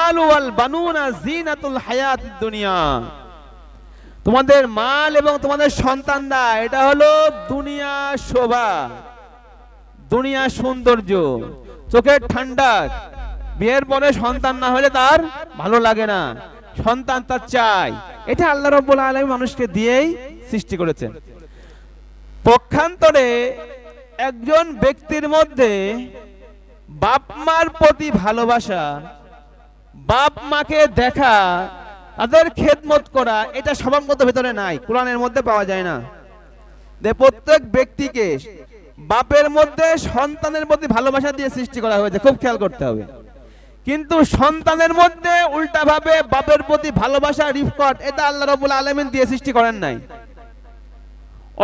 মালু ওয়াল বানুনা জিনাতুল হায়াতিদ দুনিয়া, তোমাদের মাল এবং তোমাদের সন্তানরা এটা হলো দুনিয়া শোভা, দুনিয়া সৌন্দর্য, চোখের ঠান্ডা। বিয়ের পরে সন্তান না হলে তার ভালো লাগে না, সন্তান তার চাই। এটা আল্লাহ রাব্বুল আলামিন মানুষকে দিয়েই সৃষ্টি করেছেন। পক্ষান্তরে একজন ব্যক্তির মধ্যে বাপ মার প্রতি ভালোবাসা, বাপ মাকে দেখা, তাদের খেদমত করা, এটা স্বভাবগত ভিতরে নাই, কোরআনের মধ্যে পাওয়া যায় না। প্রত্যেক ব্যক্তিকে বাপের মধ্যে সন্তানের প্রতি ভালোবাসা দিয়ে সৃষ্টি করা হয়েছে, খুব খেয়াল করতে হবে। কিন্তু সন্তানের মধ্যে উল্টা ভাবে বাপের প্রতি ভালোবাসা, রিফকত, এটা আল্লাহ রাব্বুল আলামিন দিয়ে সৃষ্টি করেন নাই।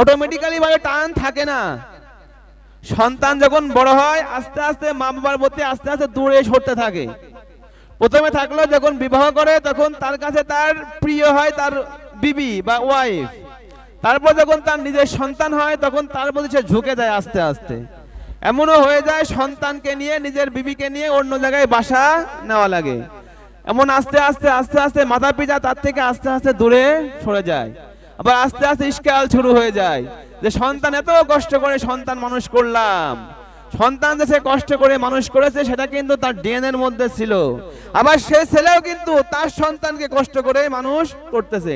অটোমেটিক্যালি ভাবে টান থাকে না। সন্তান যখন বড় হয় আস্তে আস্তে মা বাবার প্রতি আস্তে আস্তে দূরে সরতে থাকে। প্রথমে থাকলো যখন বিবাহ করে তখন তার কাছে তার প্রিয় হয় তার বিবি বা ওয়াইফ। তারপর যখন তার নিজের সন্তান হয় তখন তার প্রতি সে ঝুঁকে যায় আস্তে আস্তে। এমনও হয়ে যায় সন্তানকে নিয়ে নিজের বিবিকে নিয়ে অন্য জায়গায় বাসা নেওয়া লাগে। এমন আস্তে আস্তে আস্তে আস্তে মাতা পিতা তার থেকে আস্তে আস্তে দূরে সরে যায়। আবার আস্তে আস্তে ইশকাল শুরু হয়ে যায় যে সন্তান এত কষ্ট করে সন্তান মানুষ করলাম, সন্তান যে সে কষ্ট করে মানুষ করেছে সেটা কিন্তু তার ডিএনএ এর মধ্যে ছিল। আবার সে ছেলেও কিন্তু তার সন্তানকে কষ্ট করে মানুষ করতেছে।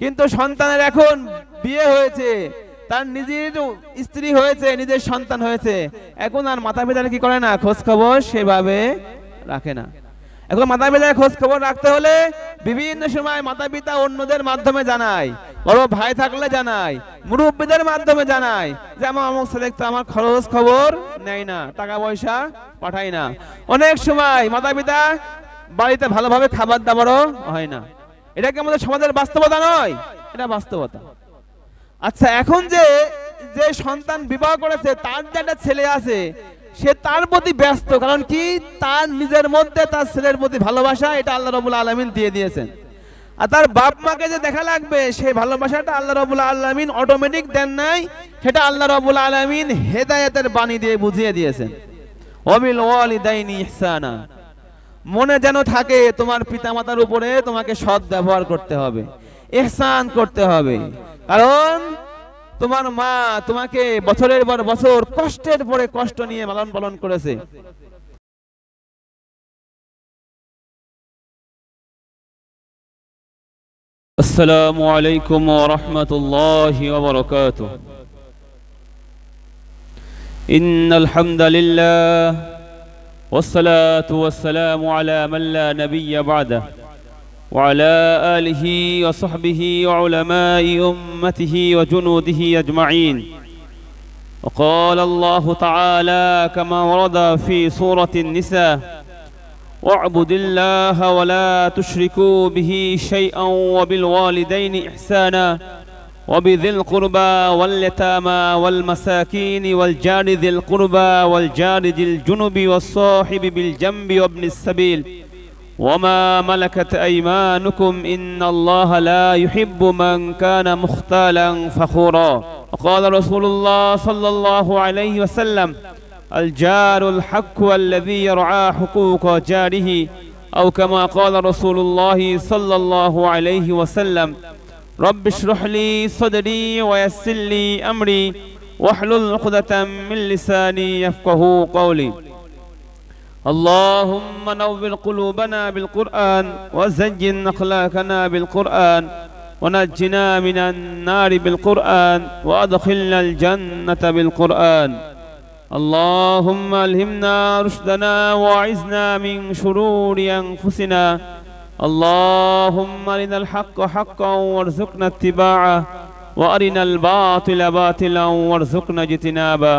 কিন্তু সন্তানের এখন বিয়ে হয়েছে, তার নিজের স্ত্রী হয়েছে, নিজের সন্তান হয়েছে, এখন আর মাতা পিতার কি করে না, খোঁজ খবর সেভাবে রাখে না। এখন মাতা পিতার খোঁজ খবর রাখতে হলে বিভিন্ন সময় মাতা পিতা অন্যদের মাধ্যমে জানায়, বড় ভাই থাকলে জানায়, মুরব্বীদের মাধ্যমে জানায় যে আমার অমুক ছেলে তো আমার খরচ খবর নেয় না, টাকা পয়সা পাঠায় না। অনেক সময় মাতা পিতা বাড়িতে ভালোভাবে খাবার দাবারও হয় না। এটা কি আমাদের সমাজের বাস্তবতা নয়? এটা বাস্তবতা। আচ্ছা, এখন যে যে সন্তান বিবাহ করেছে তার যে একটা ছেলে আছে সে তার প্রতি ব্যস্ত, কারণ কি তার নিজের মধ্যে তার ছেলের প্রতি ভালোবাসা এটা আল্লাহ রাব্বুল আলামিন দিয়ে দিয়েছেন। আর তার বাপ মাকে যে দেখা লাগবে সেই ভালোবাসাটা আল্লাহ রাব্বুল আলামিন অটোমেটিক দেন নাই, সেটা আল্লাহ রাব্বুল আলামিন হেদায়েতের বাণী দিয়ে বুঝিয়ে দিয়েছেন। ওয়াবিল ওয়ালিদাইনি ইহসানা, মনে যেন থাকে তোমার পিতামাতার উপরে তোমাকে সৎ ব্যবহার করতে হবে, ইহসান করতে হবে। কারণ তোমার মা তোমাকে বছরের পর বছর কষ্টের পরে কষ্ট নিয়ে লালন পালন করেছে। আসসালামু আলাইকুম ওয়া রাহমাতুল্লাহি ওয়া বারাকাতুহু। ইন্নাল হামদালিল্লাহ ওয়াসসালাতু ওয়াসসালামু আলা মান লা নাবিয়্যা বা'দাহু وعلى آله وصحبه وعلماء أمته وجنوده أجمعين. وقال الله تعالى كما ورد في سورة النساء: واعبد الله ولا تشركوا به شيئا وبالوالدين إحسانا وبذي القربى واليتامى والمساكين والجار ذي القربى والجار ذي الجنب والصاحب بالجنب وابن السبيل وما ملكت أيمانكم إن الله لا يحب من كان مختالا فخورا. وقال رسول الله صلى الله عليه وسلم: الجار الحق الذي يرعى حقوق جاره، أو كما قال رسول الله صلى الله عليه وسلم: رب اشرح لي صدري ويسر لي أمري واحلل عقدة من لساني يفقه قولي. اللهم نور قلوبنا بالقرآن وزين أخلاقنا بالقرآن ونجنا من النار بالقرآن وأدخلنا الجنة بالقرآن. اللهم ألهمنا رشدنا وأعذنا من شرور أنفسنا. اللهم أرنا الحق حقا وارزقنا اتباعه وأرنا الباطل باطلا وارزقنا اجتنابه.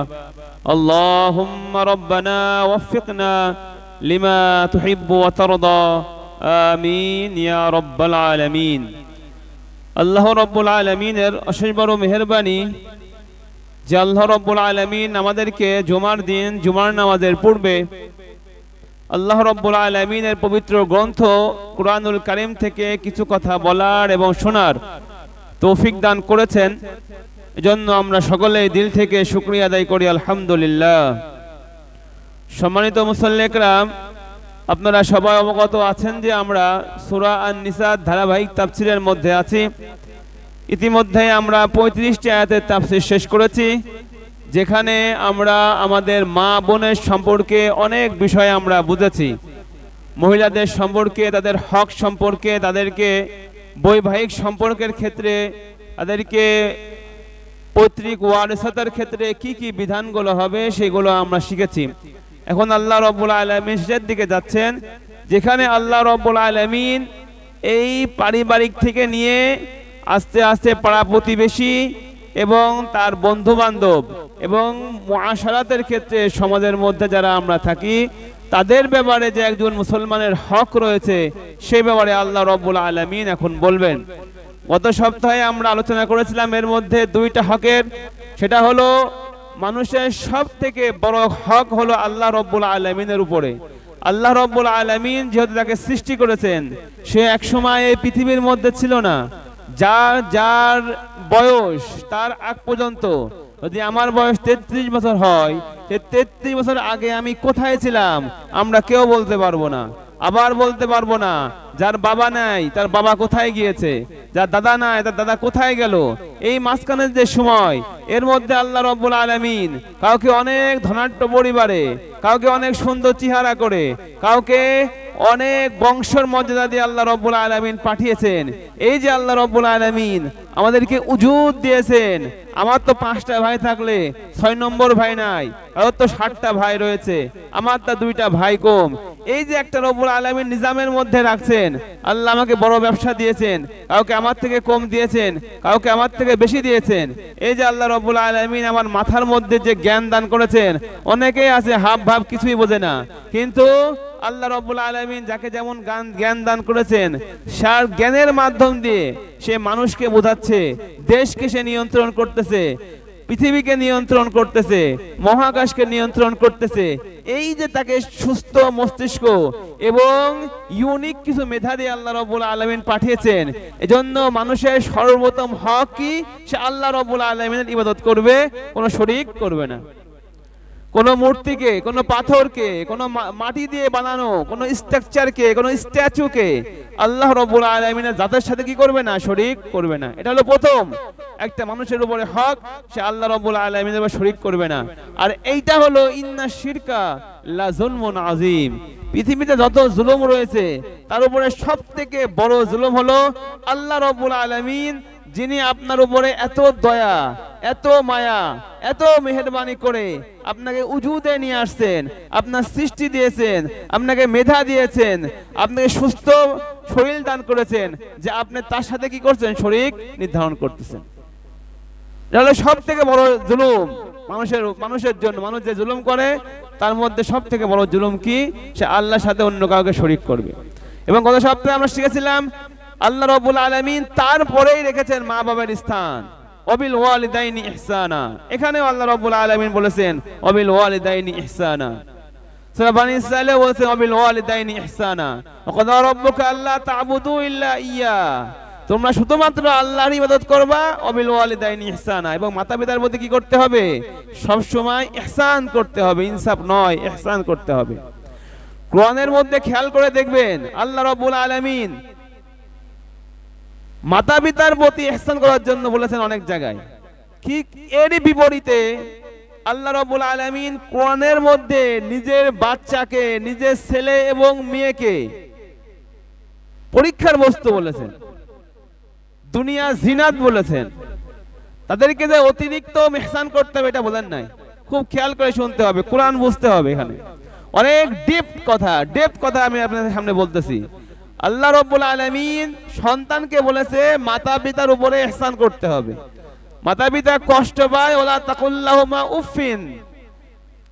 اللهم ربنا وفقنا لما تحب وترضى. آمين يا رب العالمين. আল্লাহ রাব্বুল আলামিনের অশেষ বড় মেহেরবানি যে আল্লাহ রাব্বুল আলামিন আমাদেরকে জুমার দিন জুমার নামাজের পূর্বে আল্লাহ রাব্বুল আলামিনের পবিত্র গ্রন্থ কুরআনুল কারীম থেকে কিছু কথা বলার এবং শোনার তৌফিক দান করেছেন। এজন্য আমরা সকলেই দিল থেকে শুকরিয়া আদায় করি, আলহামদুলিল্লাহ। সম্মানিত মুসল্লি কিরাম, আপনারা সবাই অবগত আছেন যে আমরা সূরা আন-নিসা ধারাবাহিক তাফসীরের মধ্যে আছি। ইতিমধ্যে আমরা 35টি আয়াতের তাফসীর শেষ করেছি, যেখানে আমরা আমাদের মা বোনের সম্পর্কে অনেক বিষয় আমরা বুঝেছি। মহিলাদের সম্পর্কে, তাদের হক সম্পর্কে, তাদেরকে বৈবাহিক সম্পর্কের ক্ষেত্রে, তাদেরকে পৈতৃক ওয়ারিসাতের ক্ষেত্রে কি কি বিধানগুলো হবে সেগুলো আমরা শিখেছি। এখন আল্লাহ রাব্বুল আলামিন শেষের দিকে যাচ্ছেন, যেখানে আল্লাহ রাব্বুল আলামিন এই পারিবারিক থেকে নিয়ে আস্তে আস্তে পাড়া প্রতিবেশী এবং তার বন্ধু বান্ধব এবং মুআশারাতের ক্ষেত্রে সমাজের মধ্যে যারা আমরা থাকি তাদের ব্যাপারে যে একজন মুসলমানের হক রয়েছে সেই ব্যাপারে আল্লাহ রাব্বুল আলামিন এখন বলবেন। গত সপ্তাহে আমরা আলোচনা করেছিলাম এর মধ্যে দুইটা হকের, সেটা হলো মানুষের সব থেকে বড় হক হলো আল্লাহ রাব্বুল আলামিনের উপরে। আল্লাহ রাব্বুল আলামিন যেহেতু তাকে সৃষ্টি করেছেন, সে একসময় এই পৃথিবীর মধ্যে ছিল না। যার বয়স তার আগ পর্যন্ত, যদি আমার বয়স 33 বছর হয়, সে 33 বছর আগে আমি কোথায় ছিলাম আমরা কেউ বলতে পারবো না। আবার বলতে পারবো না যার বাবা নাই তার বাবা কোথায় গিয়েছে, যার দাদা নাই তার দাদা কোথায় গেল। এই মাঝখানের যে সময়, এর মধ্যে আল্লাহ রাব্বুল আলামিন কাউকে অনেক ধনাঢ্য পরিবারে, কাউকে অনেক সুন্দর চেহারা করে, কাউকে অনেক বংশের মর্যাদা দিয়ে আল্লাহ রাব্বুল আলামিন পাঠিয়েছেন। এই যে আল্লাহ রাব্বুল আলামিন আমাদেরকে উজুদ দিয়েছেন। আমার তো 5টা ভাই থাকলে 6 নম্বর ভাই নাই, আর তো 60টা ভাই রয়েছে, আমার তা 2টা ভাই কম। এই যে একটা রব্বুল আলামিন নিজামের মধ্যে রাখছেন। আল্লাহ আমাকে বড় ব্যবসা দিয়েছেন, কাউকে আমার থেকে কম দিয়েছেন, কাউকে আমার থেকে বেশি দিয়েছেন। এই যে আল্লাহ রব্বুল আলামিন আমার মাথার মধ্যে যে জ্ঞান দান করেছেন, অনেকেই আছে হাব ভাব কিছুই বোঝে না, কিন্তু আল্লাহ রাব্বুল আলামিন যাকে যেমন জ্ঞান দান করেছেন, সার জ্ঞানের মাধ্যম দিয়ে সে মানুষকে বোঝাচ্ছে, দেশকে সে নিয়ন্ত্রণ করতেছে, পৃথিবীকে নিয়ন্ত্রণ করতেছে, মহাকাশকে নিয়ন্ত্রণ করতেছে। এই যে তাকে সুস্থ মস্তিষ্ক এবং ইউনিক কিছু মেধা দিয়ে আল্লাহ রাব্বুল আলামিন পাঠিয়েছেন। এজন্য মানুষের সর্বপ্রথম হক কি? সে আল্লাহ রাব্বুল আলামিনের ইবাদত করবে, কোনো শরীক করবে না। কোনো মূর্তিকে, কোনো পাথরকে, কোনো মাটি দিয়ে বানানো কোনো স্ট্রাকচারকে, কোনো স্ট্যাচুকে আল্লাহ রাব্বুল আলামিনের জাতের সাথে কি করবে না? শরীক করবে না। এটা হলো প্রথম একটা মানুষের উপরে হক, সে আল্লাহ রাব্বুল আলামিনের উপর শরীক করবে না। আর এইটা হলো ইন্না শিরকা লা যুলমুন আযীম। পৃথিবীতে যত জুলুম রয়েছে তার উপরে সবথেকে বড় জুলুম হলো আল্লাহ রাব্বুল আলামিন, যিনি আপনার উপরে এত দয়া, এত মায়া, এত মেহেরবানি করে আপনাকে উজুদে নিয়ে আসছেন, আপনার সৃষ্টি দিয়েছেন, আপনাকে মেধা দিয়েছেন, আপনাকে সুস্থ শরীর দান করেছেন, যে আপনি তার সাথে কি করছেন? শরীক নির্ধারণ করতেছেন। এটা হলো সব থেকে বড় জুলুম মানুষের জন্য। মানুষ যে জুলুম করে তার মধ্যে সব থেকে বড় জুলুম কি? সে আল্লাহর সাথে অন্য কাউকে শরীক করবে। এবং গত সপ্তাহে আমরা শিখেছিলাম আল্লাহ রাব্বুল আলামিন তারপরেই রেখেছেন মা বাবার স্থান, ওয়াবিল ওয়ালিদাইনি ইহসানা। এখানেও আল্লাহ রাব্বুল আলামিন বলেছেন ওয়াবিল ওয়ালিদাইনি ইহসানা। সূরা বনী ইসরাঈলে বলেছেন ওয়াবিল ওয়ালিদাইনি ইহসানা ওয়া ক্বাদা রাব্বুকা আল্লা তা'বুদু ইল্লা ইয়্যা। তোমরা শুধুমাত্র আল্লাহর ইবাদত করবা, ওয়াবিল ওয়ালিদাইনি ইহসানা। এবং মাতা-পিতার প্রতি কি করতে হবে? সব সময় ইহসান করতে হবে, ইনসাফ নয়, ইহসান করতে হবে। কোরআনের মধ্যে খেয়াল করে দেখবেন আল্লাহ রাব্বুল আলামিন মাতা পিতার প্রতি ইহসান করার জন্য বলেছেন অনেক জায়গায়। ঠিক এরই বিপরীতে আল্লাহ রাব্বুল আলামিন কোরআনের মধ্যে নিজের বাচ্চাকে, নিজের ছেলে এবং মেয়েকে পরীক্ষার বস্তু বলেছেন, দুনিয়া জিনাত বলেছেন। তাদেরকে যে অতিরিক্ত ইহসান করতে হবে এটা বলেন নাই। খুব খেয়াল করে শুনতে হবে, কোরআন বুঝতে হবে। এখানে অনেক ডিপ কথা আমি আপনাদের সামনে বলতেছি। আল্লাহ রাব্বুল আলামিন সন্তানকে বলেছে মাতা পিতার উপরে ইহসান করতে হবে। মাতা পিতা কষ্ট পায়, ওলা তাকুল্লাহুমা উফিন,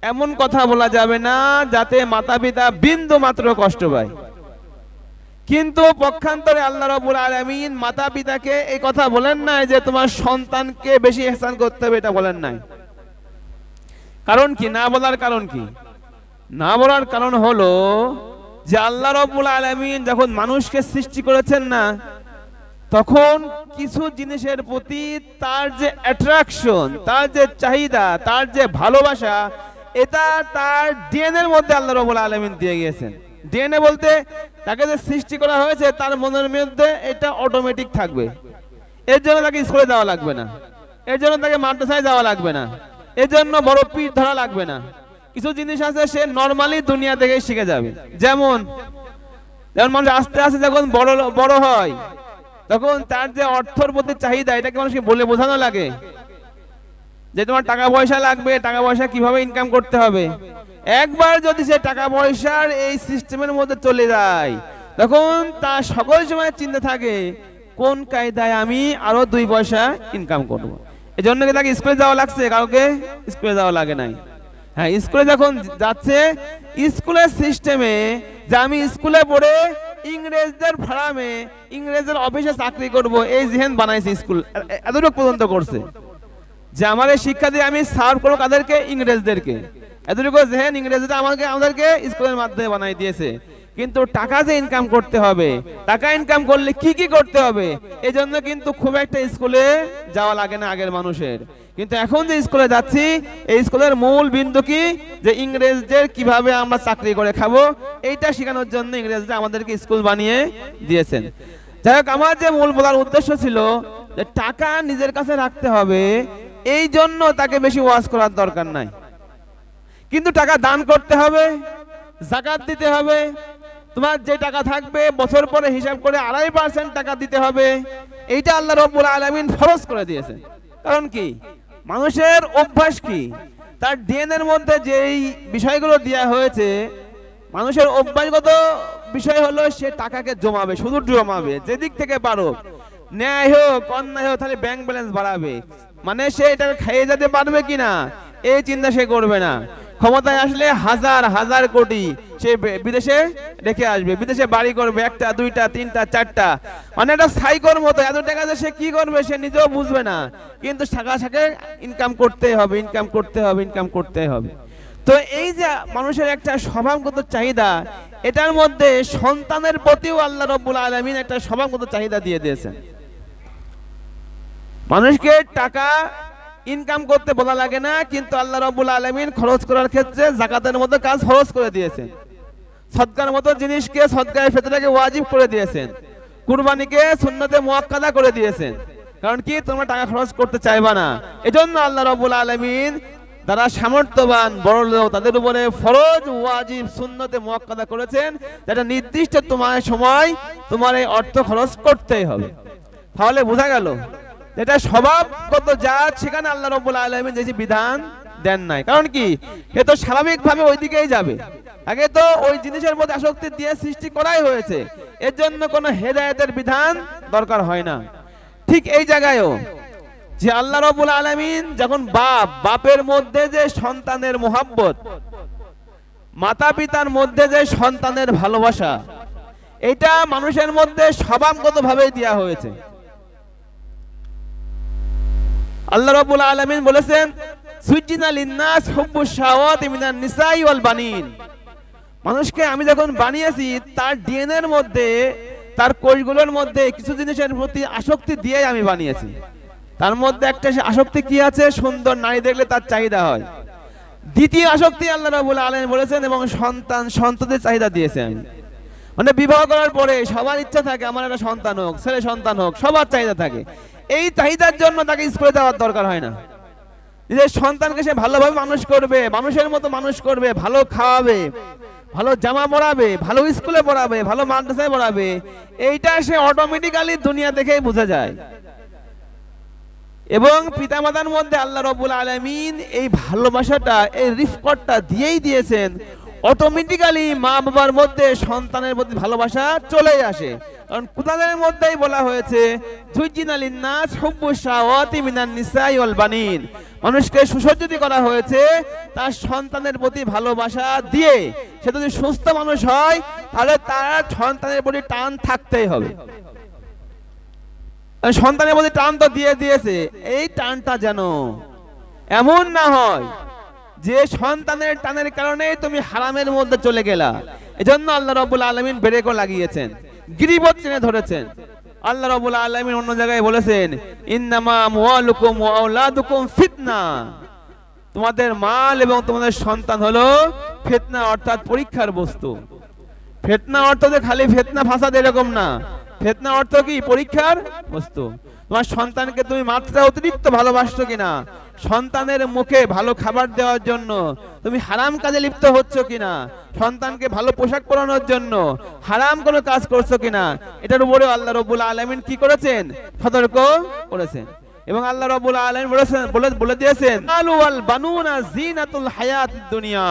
এমন কথা বলা যাবে না যাতে মাতা পিতা বিন্দু মাত্র কষ্ট পায়। কিন্তু পক্ষান্তরে আল্লাহ রাব্বুল আলামিন মাতা পিতাকে এই কথা বলেন নাই যে তোমার সন্তানকে বেশি ইহসান করতে হবে, এটা বলেন নাই। কারণ কি না বলার কারণ কি? না বলার কারণ হলো যে আল্লাহ রাব্বুল আলামিন যখন মানুষকে সৃষ্টি করেছেন না, তখন কিছু জিনিসের প্রতি তার যে অ্যাট্রাকশন, তার যে চাহিদা, তার যে ভালোবাসা, এটা তার ডিএনএর মধ্যে আল্লাহ রাব্বুল আলামিন দিয়ে গিয়েছেন। ডিএনএ বলতে তাকে যে সৃষ্টি করা হয়েছে তার মনের মধ্যে এটা অটোমেটিক থাকবে, এর জন্য তাকে স্কুলে যাওয়া লাগবে না, এর জন্য তাকে মাদ্রাসায় যাওয়া লাগবে না, এর জন্য বড় পীর ধরা লাগবে না। কিছু জিনিস আছে সে নর্মালি দুনিয়া থেকে শিখে যাবে। যেমন মানুষ আস্তে আস্তে যখন বড় হয় তখন তার যে অর্থের প্রতি চাহিদা এটাকে মানুষকে বলে বোঝানো লাগে যে তোমার টাকা পয়সা লাগবে, টাকা পয়সা কিভাবে ইনকাম করতে হবে। একবার যদি সে টাকা পয়সার এই সিস্টেমের মধ্যে চলে যায় তখন তার সকল সময় চিন্তা থাকে কোন কায়দায় আমি আরো 2 পয়সা ইনকাম করব। এই জন্য কি তাকে স্কুলে যাওয়া লাগছে? কাউকে স্কুলে যাওয়া লাগে নাই। হ্যাঁ, স্কুলে যখন যাচ্ছে স্কুলের সিস্টেমে যে আমি স্কুলে পড়ে ইংরেজদের ফার্মে ইংরেজদের অফিসে চাকরি করব, এই জেহেন বানাইছে স্কুল, এতটুকু পর্যন্ত করছে যে আমার এই শিক্ষা দিয়ে আমি সার্ভ করবো কাদেরকে? ইংরেজদেরকে। এতটুকু জেহেন ইংরেজরা আমাদেরকে স্কুলের মাধ্যমে বানাই দিয়েছে। কিন্তু টাকা যে ইনকাম করতে হবে, টাকা ইনকাম করলে কি কি করতে হবে, এই জন্য কিন্তু খুব একটা স্কুলে যাওয়া লাগে না আগের মানুষের। কিন্তু এখন যে স্কুলে যাচ্ছি এই স্কুলের মূল বিন্দু কি? যে ইংরেজদের কিভাবে আমরা চাকরি করে খাবো এইটা শেখানোর জন্য ইংরেজরা আমাদেরকে স্কুল বানিয়ে দিয়েছেন। যাই হোক, আমার যে মূল বলার উদ্দেশ্য ছিল যে টাকা নিজের কাছে রাখতে হবে, এই জন্য তাকে বেশি ওয়াজ করার দরকার নাই। কিন্তু টাকা দান করতে হবে, যাকাত দিতে হবে। তোমার যে টাকা থাকবে বছর পরে হিসাব করে 2.5% টাকা দিতে হবে। এইটা আল্লাহ রাব্বুল আলামিন ফরজ করে দিয়েছে। কারণ কি? মানুষের অভ্যাস কি? তার ডিএনএর মধ্যে যেই বিষয়গুলো দেওয়া হয়েছে, মানুষের অভ্যাসগত বিষয় হলো সে টাকাকে জমাবে, শুধু জমাবে, যেদিক থেকে পারো, ন্যায় হোক অন্যায় হোক, তাহলে ব্যাংক ব্যালেন্স বাড়াবে। মানে সে এটাকে খাইয়ে যেতে পারবে কিনা এই চিন্তা সে করবে না। ক্ষমতায় আসলে হাজার হাজার কোটি সে বিদেশে রেখে আসবে, বিদেশে বাড়ি করবে, 1টা 2টা 3টা 4টা, মানে একটা সাইকোর মতো। এত টাকা যে সে কি করবে সে নিজেও বুঝবে না, কিন্তু টাকা সাথে ইনকাম করতে হবে, ইনকাম করতে হবে, ইনকাম করতে হবে। তো এই যে মানুষের একটা স্বভাবগত চাহিদা, এটার মধ্যে সন্তানের প্রতিও আল্লাহ রাব্বুল আলামিন একটা স্বভাবগত চাহিদা দিয়ে দিয়েছেন। মানুষকে টাকা ইনকাম করতে বলা লাগে না, কিন্তু আল্লাহ রাব্বুল আলামিন খরচ করার ক্ষেত্রে যাকাতের মতো কাজ ফরজ করে দিয়েছেন, সদকার মতো জিনিসকে সদকায়ে ফিতরাকে ওয়াজিব করে দিয়েছেন, কুরবানিকে সুন্নতে মুআক্কাদা করে দিয়েছেন। কারণ কি? তোমরা টাকা খরচ করতে চাইবা না, এজন্য আল্লাহ রাব্বুল আলামিন যারা সামর্থ্যবান বড় লোক তাদের উপরে ফরজ ওয়াজিব সুন্নতে মুআক্কাদা করেছেন, যেটা নির্দিষ্ট তোমার সময় তোমার এই অর্থ খরচ করতেই হবে। তাহলে বোঝা গেল এটা স্বভাবগত জাত, সেখানে আল্লাহ রাব্বুল আলামিন যে বিধান দেন নাই। কারণ কি? এ তো স্বাভাবিকভাবে ওই দিকেই যাবে, আগে তো ওই জিনিসের মধ্যে আসক্তি দিয়ে সৃষ্টি করাই হয়েছে, এর জন্য কোনো হেদায়েতের বিধান দরকার হয় না। ঠিক এই জায়গায়ও যে আল্লাহ রাব্বুল আলামিন যখন বাপের মধ্যে যে সন্তানের মোহাব্বত, মাতা পিতার মধ্যে যে সন্তানের ভালোবাসা, এটা মানুষের মধ্যে স্বভাবগতভাবে দেওয়া হয়েছে। আল্লাহ রাব্বুল আলামিন বলেছেন সুজ্জিনা লিন্নাস হুব্বুশ শাহাওয়াতি মিনান নিসাই ওয়াল বানিন। মানুষকে আমি যখন বানিয়েছি তার ডিএনএর মধ্যে, তার কোষগুলোর মধ্যে কিছু জিনিসের প্রতি আসক্তি দিয়ে আমি বানিয়েছি। তার মধ্যে একটা আসক্তি কি আছে? সুন্দর নারী দেখলে তার চাহিদা হয়। দ্বিতীয় আসক্তি আল্লাহ রাব্বুল আলামিন বলেছেন এবং সন্তানের চাহিদা দিয়েছে আমি। মানে বিবাহ করার পরে সবার ইচ্ছা থাকে আমার একটা সন্তান হোক, ছেলে সন্তান হোক, সবার চাহিদা থাকে। এই চাহিদার জন্য তাকে স্কুলে যাওয়ার দরকার হয় না। নিজের সন্তানকে সে ভালোভাবে মানুষ করবে, মানুষের মতো মানুষ করবে, ভালো খাওয়াবে, ভালো জামা পরাবে, ভালো স্কুলে পড়াবে, ভালো মাদ্রাসায় পড়াবে, এইটা সে অটোমেটিক্যালি দুনিয়া দেখেই বোঝা যায়। এবং পিতামাতার মধ্যে আল্লাহ রাব্বুল আলামিন এই ভালোবাসাটা, এই রিফকটটা দিয়েই দিয়েছেন। অটোমেটিক্যালি মা বাবার মধ্যে সন্তানের প্রতি ভালোবাসা চলে আসে। কারণ কোরআনের মধ্যেই বলা হয়েছে যুজ্জিনা লিন্নাস হুব্বুশ শাহাওয়াতি মিনান নিসাই ওয়াল বানিন। মানুষকে সুসজ্জিত করা হয়েছে তার সন্তানের প্রতি ভালোবাসা দিয়ে। সে যদি সুস্থ মানুষ হয় তাহলে তার সন্তানের প্রতি টান থাকতেই হবে। সন্তানের প্রতি টান তো দিয়ে দিয়েছে, এই টানটা যেন এমন না হয় যে সন্তানের টানের কারণে তুমি হারামের মধ্যে চলে গেলা। এজন্য আল্লাহ রাব্বুল আলামিন ব্রেকও লাগিয়েছেন, গিরিবত টেনে ধরেছেন। আল্লাহ রাব্বুল আলামিন অন্য জায়গায় বলেছেন ইন্নামা আমওয়ালুকুম ওয়া আওলাদুকুম ফিতনা। তোমাদের মাল এবং তোমাদের সন্তান হলো ফিতনা, অর্থাৎ পরীক্ষার বস্তু। ফিতনা অর্থ যে খালি ফিতনা ফাসাদ এরকম না, ফিতনা অর্থ কি পরীক্ষার বস্তু। তোমার সন্তানকে তুমি মাত্রা অতিরিক্ত ভালোবাসছো কিনা, সন্তানের মুখে ভালো খাবার দেওয়ার জন্য তুমি হারাম কাজে লিপ্ত হচ্ছ কিনা, সন্তানকে ভালো পোশাক পরানোর জন্য হারাম কোনো কাজ করছো কিনা, এটার উপরে আল্লাহ রাব্বুল আলামিন কি করেছেন, সতর্ক করেছেন। এবং আল্লাহ রাব্বুল আলামিন বলে দিয়েছেন আলু ওয়াল বানুনা জিনাতুল হায়াতিদ দুনিয়া,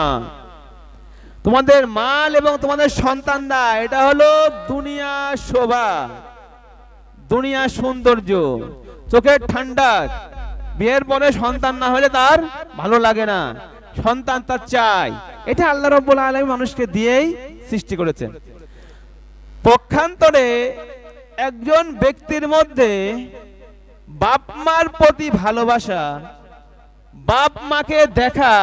তোমাদের মাল এবং তোমাদের সন্তানরা এটা হলো দুনিয়া শোভা, দুনিয়া সৌন্দর্য, চোখের ঠান্ডা। বিয়ের পরে সন্তান না হলে তার ভালো লাগে না, সন্তান তার চাই। এটা আল্লাহ রাব্বুল আলামিন মানুষকে দিয়েই সৃষ্টি করেছেন। পক্ষান্তরে একজন ব্যক্তির মধ্যে বাপ মার প্রতি ভালোবাসা, বাপ মাকে দেখা,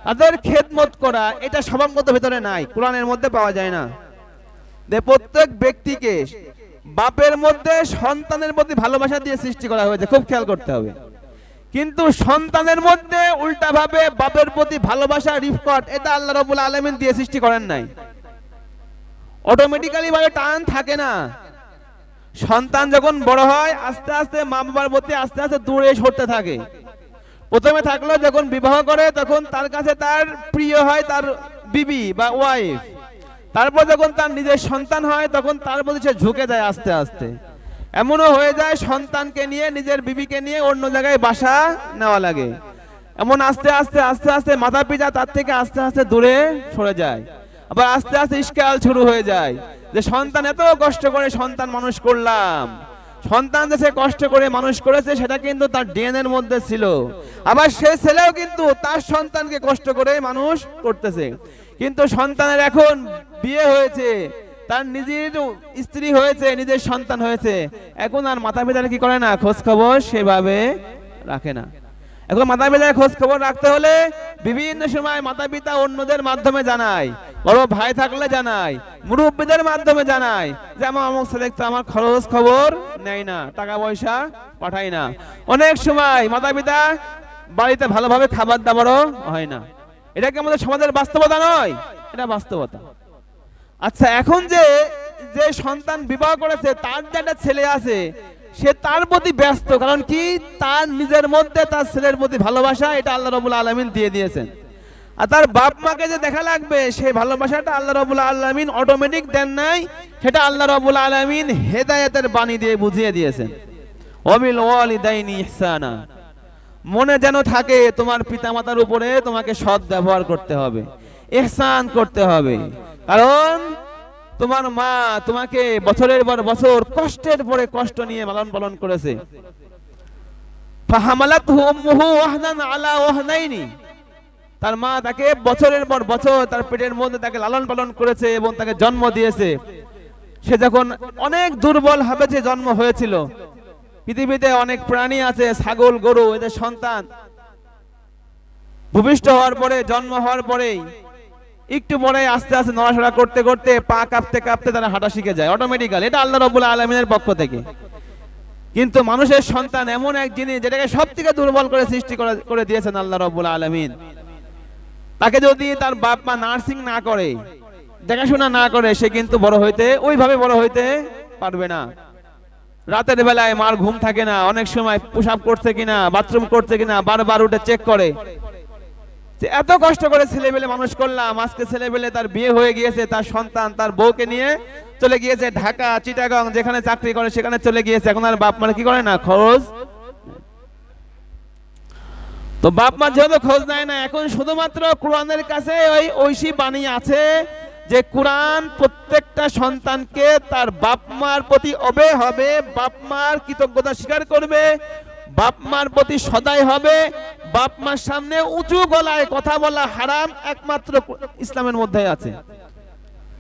তাদের খেদমত করা, এটা স্বভাবগত ভিতরে নাই, কোরআনের মধ্যে পাওয়া যায় না। প্রত্যেক ব্যক্তিকে বাপের মধ্যে সন্তানের প্রতি ভালোবাসা দিয়ে সৃষ্টি করা হয়েছে, খুব খেয়াল করতে হবে। কিন্তু সন্তানের মধ্যে উল্টা ভাবে বাপের প্রতি ভালোবাসা রিফকট, এটা আল্লাহ রাব্বুল আলামিন দিয়ে সৃষ্টি করেন নাই। অটোমেটিক্যালি ভাবে টান থাকে না। সন্তান যখন বড় হয় আস্তে আস্তে মা বাবার প্রতি আস্তে আস্তে দূরে সরতে থাকে। প্রথমে থাকলো যখন বিবাহ করে তখন তার কাছে তার প্রিয় হয় তার বিবি বা ওয়াইফ, তারপর যখন তার নিজের সন্তান হয় তখন তার প্রতি সে ঝুঁকে যায় আস্তে আস্তে। এমনও হয়ে যায় সন্তানকে নিয়ে নিজের বিবিকে নিয়ে অন্য জায়গায় বাসা নেওয়া লাগে। এমন আস্তে আস্তে আস্তে আস্তে মাতা পিতা তার থেকে আস্তে আস্তে দূরে সরে যায়। আবার আস্তে আস্তে ইশকাল শুরু হয়ে যায় যে সন্তান এত কষ্ট করে সন্তান মানুষ করলাম, সন্তান যে সে কষ্ট করে মানুষ করেছে সেটা কিন্তু তার ডিএনএ এর মধ্যে ছিল। আবার সে ছেলেও কিন্তু তার সন্তানকে কষ্ট করে মানুষ করতেছে। কিন্তু সন্তানের এখন বিয়ে হয়েছে, তার নিজের স্ত্রী হয়েছে, নিজের সন্তান হয়েছে, এখন আর মাতা পিতার কি করে না, খোঁজ খবর সেভাবে রাখে না। এখন মাতা পিতার খোঁজ খবর রাখতে হলে বিভিন্ন সময় মাতা পিতা অন্যদের মাধ্যমে জানায়, বড় ভাই থাকলে জানায়, মুরব্বীদের মাধ্যমে জানায় যে আমার অমুক ছেলে তো আমার খরচ খবর নেয় না, টাকা পয়সা পাঠায় না। অনেক সময় মাতা পিতা বাড়িতে ভালোভাবে খাবার দাবারও হয় না। এটা কি আমাদের সমাজের বাস্তবতা নয়? এটা বাস্তবতা। আচ্ছা, এখন যে যে সন্তান বিবাহ করেছে তার যে একটা ছেলে আছে সে তার প্রতি ব্যস্ত, কারণ কি তার নিজের মধ্যে তার ছেলের প্রতি ভালোবাসা এটা আল্লাহ রাব্বুল আলামিন দিয়ে দিয়েছেন। আর তার বাপ মাকে যে দেখা লাগবে সেই ভালোবাসাটা আল্লাহ রাব্বুল আলামিন অটোমেটিক দেন নাই, সেটা আল্লাহ রাব্বুল আলামিন হেদায়েতের বাণী দিয়ে বুঝিয়ে দিয়েছেন। ওয়াবিল ওয়ালিদাইনি ইহসানা, মনে যেন থাকে তোমার পিতামাতার উপরে তোমাকে সৎ ব্যবহার করতে হবে, ইহসান করতে হবে। কারণ তোমার মা তোমাকে বছরের পর বছর কষ্টের পরে কষ্ট নিয়ে লালন পালন করেছে। ফাহামালাতহু উম্মুহু ওয়াহনান আলা ওয়াহনাইনি, তার মা তাকে বছরের পর বছর তার পেটের মধ্যে তাকে লালন পালন করেছে এবং তাকে জন্ম দিয়েছে। সে যখন অনেক দুর্বল ভাবে যে জন্ম হয়েছিল, পৃথিবীতে অনেক প্রাণী আছে, ছাগল গরু, এদের সন্তান ভূমিষ্ঠ হওয়ার পরে, জন্ম হওয়ার পরেই একটু পরে আস্তে আস্তে নড়াচড়া করতে করতে পা কাঁপতে কাঁপতে তারা হাঁটা শিখে যায় অটোমেটিক্যালি, এটা আল্লাহ রাব্বুল আলামিনের পক্ষ থেকে। কিন্তু মানুষের সন্তান এমন এক জিনিস যেটাকে সব থেকে দুর্বল করে সৃষ্টি করে দিয়েছেন আল্লাহ রাব্বুল আলামিন। তাকে যদি তার বাপ মা নার্সিং না করে, দেখাশোনা না করে, সে কিন্তু বড় হইতে ওইভাবে বড় হইতে পারবে না। রাতের বেলায় মার ঘুম থাকে না, অনেক সময় পেশাব করছে কিনা, বাথরুম করছে কিনা বারবার উঠে চেক করে। এত কষ্ট করে ছেলেবেলে মানুষ করলাম, আজকে ছেলেবেলে তার বিয়ে হয়ে গিয়েছে, তার সন্তান তার বউকে নিয়ে চলে গিয়েছে ঢাকা, চিটাগং, যেখানে চাকরি করে সেখানে চলে গিয়েছে। এখন আর বাপ মা কি করে না, খোঁজ। তো বাপ মা যেহেতু খোঁজ নেয় না, এখন শুধুমাত্র কোরআনের কাছে ওই ঐশী বাণী আছে যে কোরআন প্রত্যেকটা সন্তানকে তার বাপ মার প্রতি অবে হবে, বাপ মার কৃতজ্ঞতা স্বীকার করবে, বাপ মার প্রতি সদয় হবে। বাপ মার সামনে উঁচু গলায় কথা বলা হারাম, একমাত্র ইসলামের মধ্যে আছে।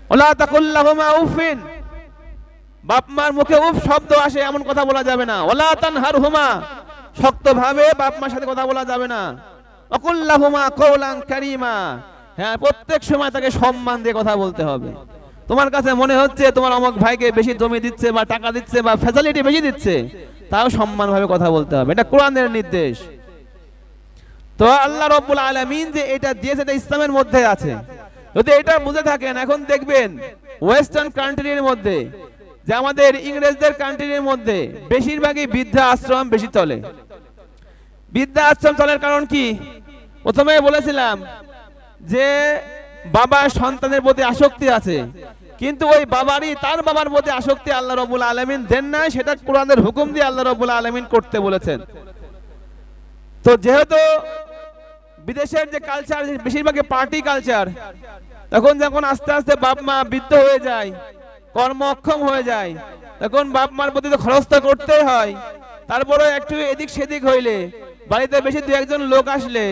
ওয়ালা তাকুল্লাহুমা উফিন, বাপ মার মুখে উফ শব্দ আসে এমন কথা বলা যাবে না। ওয়ালা তানহারহুমা, শক্তভাবে বাপ মার সাথে কথা বলা যাবে না। ওয়াকুল্লাহুমা কওলান কারীমা, হ্যাঁ প্রত্যেক সময় তাকে সম্মান দিয়ে কথা বলতে হবে। তোমার কাছে মনে হচ্ছে তোমার অমুক ভাইকে বেশি জমি দিচ্ছে বা টাকা দিচ্ছে বা ফ্যাসিলিটি বেশি দিচ্ছে, তাও সম্মানভাবে কথা বলতে হবে, এটা কোরআনের নির্দেশ। তো আল্লাহ রাব্বুল আলামিন যে এটা দিয়েছে এটা ইসলামের মধ্যে আছে। যদি এটা বুঝে থাকেন, এখন দেখবেন ওয়েস্টার্ন কান্ট্রির মধ্যে, যে আমাদের ইংরেজদের কান্ট্রির মধ্যে বেশিরভাগই বৃদ্ধা আশ্রম বেশি চলে। বৃদ্ধা আশ্রম চলার কারণ কি? প্রথমে বলেছিলাম যে বাবা সন্তানের প্রতি আসক্তি আছে, কিন্তু ওই বাবারই তার বাবার প্রতি আসক্তি আল্লাহ রাব্বুল আলামিন দেন না, সেটা কোরআনের হুকুম দিয়ে আল্লাহ রাব্বুল আলামিন করতে বলেছেন। তো যেহেতু বিদেশের যে কালচার বেশিরভাগই পার্টি কালচার, তখন যখন আস্তে আস্তে বাপ মা বৃদ্ধ হয়ে যায়, কর্ম অক্ষম হয়ে যায়, তখন বাপ মার প্রতি তো খরচ তো করতেই হয়। তারপরে একটু এদিক সেদিক হইলে, বাড়িতে বেশি দু একজন লোক আসলে,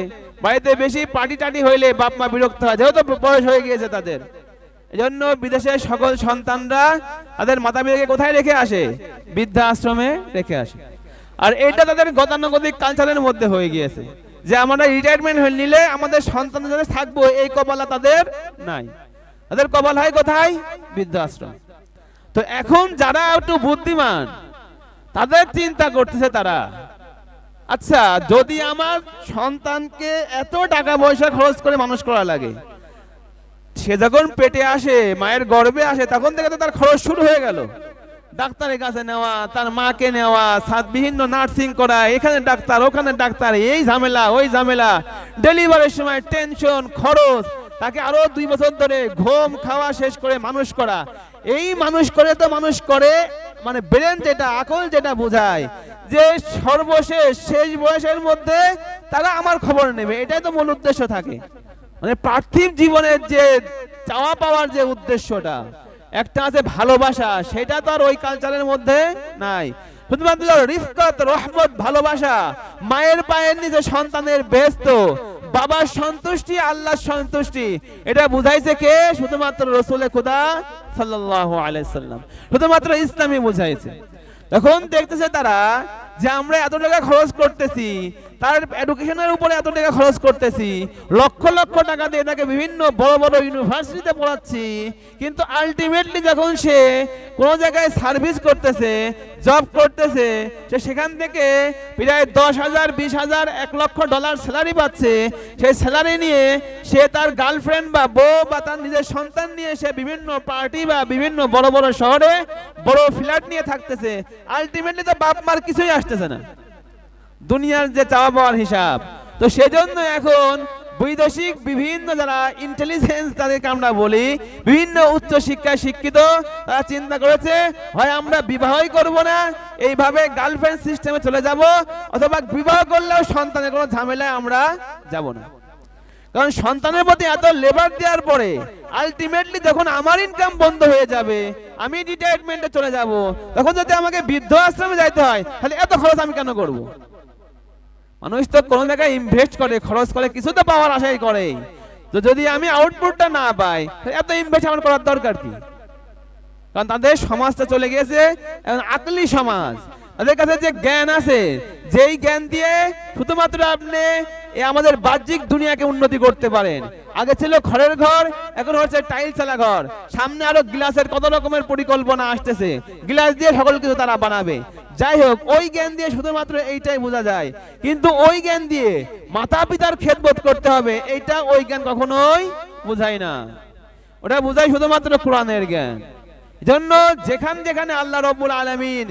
বাড়িতে বেশি পার্টি টাটি হইলে বাপ মা বিরক্ত হয়, যেহেতু বয়স হয়ে গিয়েছে তাদের। এজন্য বিদেশের সকল সন্তানরা তাদের মাতা পিতাকে কোথায় রেখে আসে? বৃদ্ধা আশ্রমে রেখে আসে। আর এটা তাদের গতানুগতিক কালচারের মধ্যে হয়ে গিয়েছে যে আমরা রিটায়ারমেন্ট নিলে আমাদের সন্তানদের সাথে থাকবো, এই কপাল তাদের নাই। তাদের কপাল হয় কোথায়? বৃদ্ধাশ্রম। তো এখন যারা একটু বুদ্ধিমান তাদের চিন্তা করতেছে তারা, আচ্ছা যদি আমার সন্তানকে এত টাকা পয়সা খরচ করে মানুষ করা লাগে, সে যখন পেটে আসে, মায়ের গর্ভে আসে, তখন থেকে তো তার খরচ শুরু হয়ে গেল। ডাক্তারের কাছে নেওয়া, তার মাকে নেওয়া, বিভিন্ন নার্সিং করা, এখানে ডাক্তার ওখানে ডাক্তার, এই ঝামেলা ওই ঝামেলা, ডেলিভারির সময় টেনশন, খরচ, তাকে আরো 2 বছর ধরে ঘুম খাওয়া শেষ করে মানুষ করা। এই মানুষ করে তো মানুষ করে মানে ব্রেন যেটা, আকল যেটা বোঝায় যে সর্বশেষ শেষ বয়সের মধ্যে তারা আমার খবর নেবে, এটাই তো মূল উদ্দেশ্য থাকে। মানে পার্থিব জীবনের যে চাওয়া পাওয়ার যে উদ্দেশ্যটা একটা আছে ভালোবাসা, সেটা তো আর ওই কালচারের মধ্যে নাই। শুধুমাত্র রিফকত, রহমত, ভালোবাসা, মায়ের পায়ের নিচে সন্তানের বেহেশত, বাবার সন্তুষ্টি, আল্লাহর সন্তুষ্টি, এটা বুঝাইছে কে? শুধুমাত্র রাসূলে খোদা সাল্লাল্লাহু আলাইহি সাল্লাম, শুধুমাত্র ইসলামই বুঝাইছে। তখন দেখতেছে তারা যে আমরা এত টাকা খরচ করতেছি, তার এডুকেশনের উপরে এত টাকা খরচ করতেছি, লক্ষ লক্ষ টাকা দিয়ে তাকে বিভিন্ন বড় বড় ইউনিভার্সিটিতে পড়াচ্ছি, কিন্তু আলটিমেটলি যখন সে কোনো জায়গায় সার্ভিস করতেছে, জব করতেছে, সে সেখান থেকে প্রায় 10,000, 20,000, $1,00,000 স্যালারি পাচ্ছে। সেই স্যালারি নিয়ে সে তার গার্লফ্রেন্ড বা বউ বা তার নিজের সন্তান নিয়ে সে বিভিন্ন পার্টি বা বিভিন্ন বড় বড় শহরে বড় ফ্ল্যাট নিয়ে থাকতেছে। আলটিমেটলি তো বাপ মার কিছুই আসতেছে না, দুনিয়ার যে চাওয়া পাওয়ার হিসাব। তো সেজন্য এখন বৈদেশিক বিভিন্ন যারা ইন্টেলিজেন্স তাদেরকে আমরা বলি, বিভিন্ন উচ্চ শিক্ষায় শিক্ষিত, তারা চিন্তা করেছে হয় আমরা বিবাহই করব না, এইভাবে গার্লফ্রেন্ড সিস্টেমে চলে যাব, অথবা বিবাহ করলেও সন্তানের কোনো ঝামেলায় আমরা যাব না। কারণ সন্তানের প্রতি এত লেবার দেওয়ার পরে আলটিমেটলি যখন আমার ইনকাম বন্ধ হয়ে যাবে, আমি রিটায়ারমেন্টে চলে যাব, তখন যদি আমাকে বৃদ্ধ আশ্রমে যাইতে হয়, তাহলে এত খরচ আমি কেন করব? মানুষ তো কোনো জায়গায় ইনভেস্ট করে, খরচ করে, কিছু তো পাওয়ার আশাই করে। তো যদি আমি আউটপুটটা না পাই, এত ইনভেস্ট আমার করার দরকার কি? কারণ তাদের সমাজটা চলে গিয়েছে আকলি সমাজ। তাদের কাছে যে জ্ঞান আছে, যেই জ্ঞান দিয়ে শুধুমাত্র আপনি আমাদের বাহ্যিক দুনিয়াকে উন্নতি করতে পারেন। আগে ছিল খড়ের ঘর, এখন হচ্ছে টাইল চালা ঘর, সামনে আরো গ্লাসের কত রকমের পরিকল্পনা আসতেছে, গ্লাস দিয়ে সকল কিছু তারা বানাবে। যাই হোক, ওই জ্ঞান দিয়ে শুধুমাত্র এইটাই বোঝা যায়, কিন্তু ওই জ্ঞান দিয়ে মাতা পিতার খেদমত করতে হবে, এইটা ওই জ্ঞান কখনোই বোঝায় না। ওটা বোঝায় শুধুমাত্র কোরআনের জ্ঞান। জন্য যেখানে আল্লাহ রাব্বুল আলামিন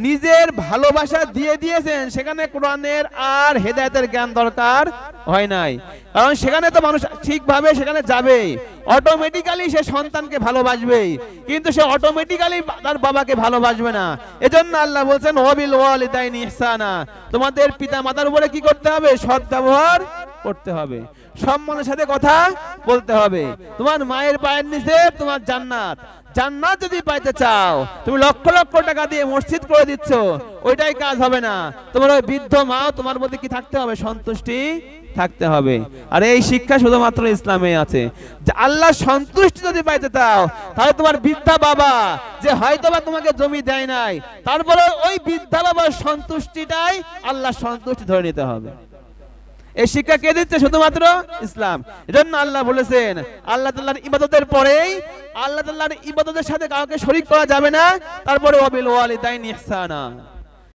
নিজের ভালোবাসা দিয়ে দিয়েছেন, সেখানে কোরআনের আর হেদায়েতের জ্ঞান দরকার হয় নাই। কারণ সেখানে তো মানুষ ঠিকভাবে সেখানে যাবে, অটোমেটিক্যালি সে সন্তানকে ভালোবাসবে, কিন্তু সে অটোমেটিক্যালি তার বাবাকে ভালোবাসবে না। এজন্য আল্লাহ বলছেন ওয়াবিল ওয়ালিদাইনি ইহসানা, তোমাদের পিতা মাতার উপরে কি করতে হবে? সৎ ব্যবহার করতে হবে, সম্মানের সাথে কথা বলতে হবে। তোমার মায়ের পায়ের নিচে তোমার জান্নাত। জান্নাত যদি পাইতে চাও, তুমি লক্ষ লক্ষ টাকা দিয়ে মসজিদ করে দিচ্ছ, ওইটাই কাজ হবে না। তোমার ওই বৃদ্ধ মা, তোমার মধ্যে কি থাকতে হবে? সন্তুষ্টি থাকতে হবে। আর এই শিক্ষা শুধুমাত্র ইসলামে আছে। যে আল্লাহ সন্তুষ্টি যদি পাইতে চাও, তাহলে তোমার বৃদ্ধা বাবা যে হয়তোবা তোমাকে জমি দেয় নাই, তারপরে ওই বৃদ্ধা বাবার সন্তুষ্টিটাই আল্লাহ সন্তুষ্টি ধরে নিতে হবে। এই শিক্ষা কে দিচ্ছে? শুধুমাত্র ইসলাম। এজন্য আল্লাহ বলেছেন আল্লাহ তাআলার ইবাদতের পরেই আল্লাহ তাআলার ইবাদতের সাথে কাউকে শরীক করা যাবে না। তারপরে ওয়াবিল ওয়ালিদাইনি ইহসানা,